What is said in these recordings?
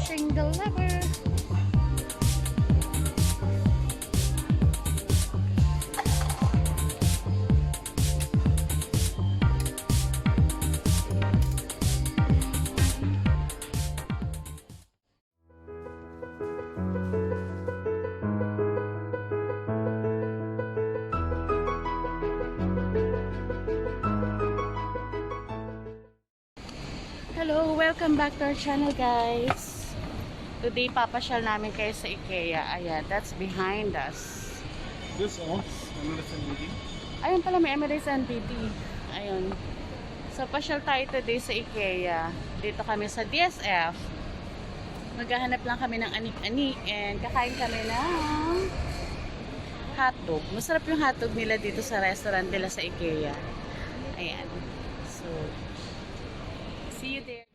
pushing the lever. Hello, welcome back to our channel, guys. Today papasyal namin kayo sa IKEA. Ayan, that's behind us. This owns Emirates and BT. Ayun pala, may Emirates and BT. Ayun. So pasyal tayo today sa IKEA. Dito kami sa DSF. Maghahanap lang kami ng anik-anik and kakain kami ng hotdog. Masarap yung hotdog nila dito sa restaurant nila sa IKEA. Ayan. So see you there, guys.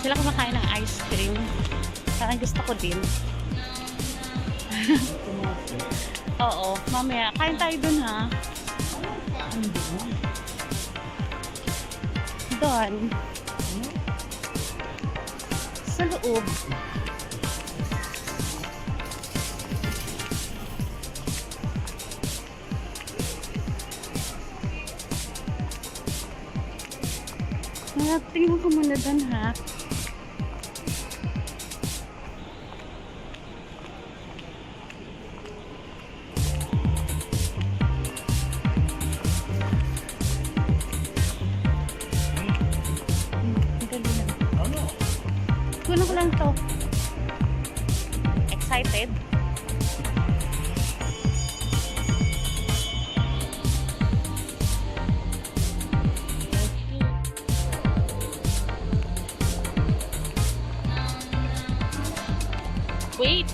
Sila kumakain ng ice cream. Parang gusto ko din. Oo, mamaya. Kain tayo dun, ha? Doon. Sa loob. Tingnan ko muna doon, ha? Kunin ko lang to. Excited? Wait.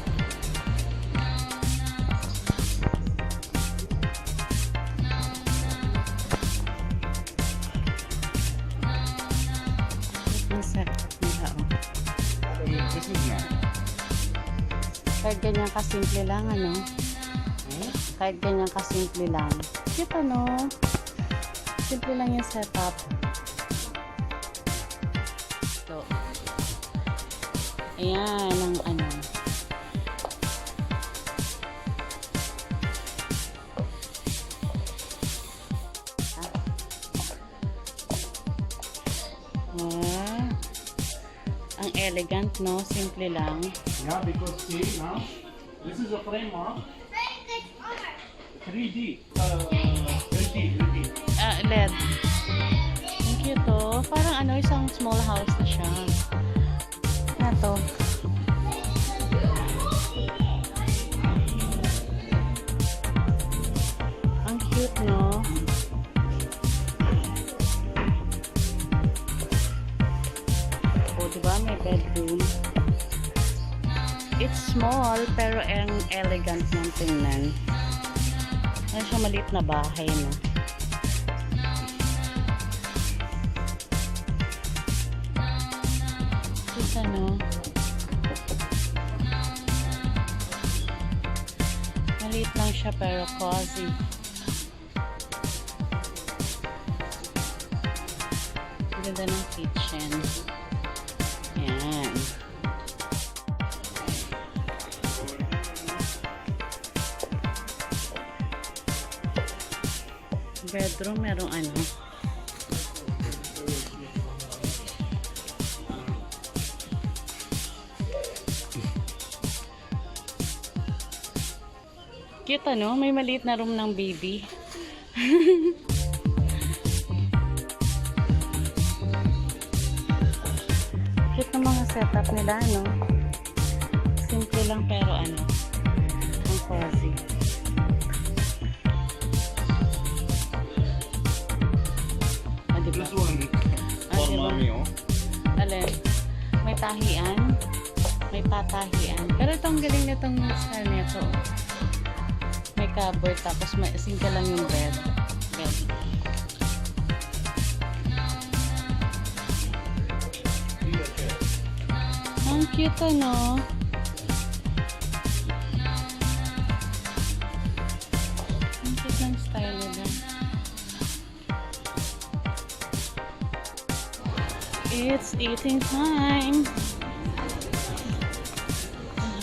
This is nice. Kahit ganyan kasimple lang, ano? Kahit ganyan kasimple lang. Cute, ano? Simple lang yung setup. So, ayan ang ano. Ang elegant, no? Simple lang. Yeah, because see now, this is a frame of 3D. 3D. LED. Ang cute, to. Parang ano, isang small house na siya. Na to. Ang cute, no? Diba? May bedroom. It's small, pero ang elegant ng tingnan. Ano siya, maliit na bahay na. Ito, no? Maliit lang siya, pero cozy. Ganda ng kitchen. Ayan. Bedroom, merong ano. Cute, ano? May maliit na room ng baby. Cute ng mga setup nila, no? Simple lang pero ano, ang cozy. may tahian. May patahian. Pero itong galing nitong style nito. May cupboard tapos may single lang yung bed. Ang cute ano. Ang cute ng style nila. It's eating time.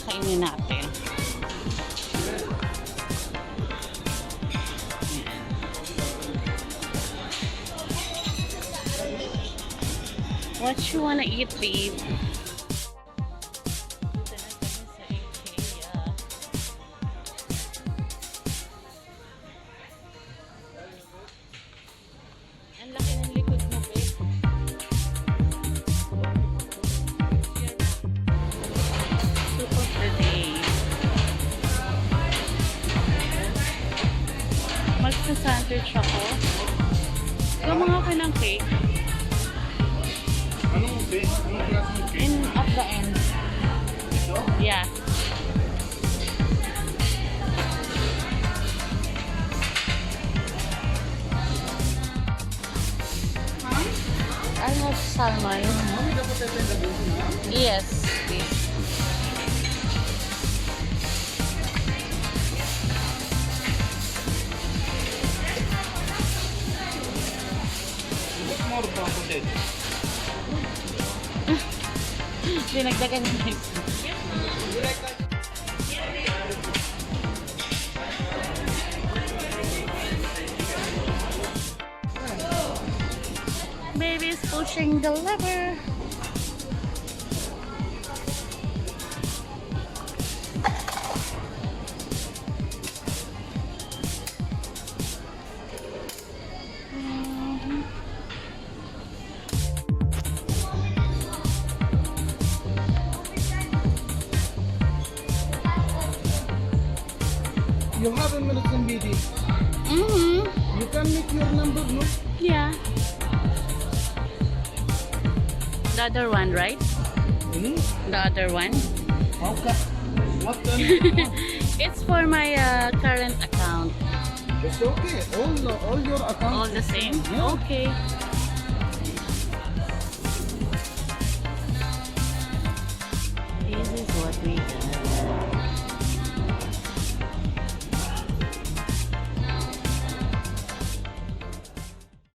Kainin natin. What you wanna eat, babe? Dito na kami sa IKEA. Ang laki ng likod mo, babe. Soup of the day. Magsa-sandwich ako. Gumawa ka ng cake. Anong cake? Anong klaseng cake? In at the end. Ito? Yeah. I have salmon. Mami, dapat ito yung gabihin na? Yes, please. Put more potato. Dinagdagan yung next. Baby's pushing the lever. You have a medicine meeting. Mm-hmm. You can make your number, no? Yeah. The other one, right? Hmm? The other one. Okay. What then? It's for my current account. It's okay. All your accounts. All the same? Yeah. Okay. This is what we do.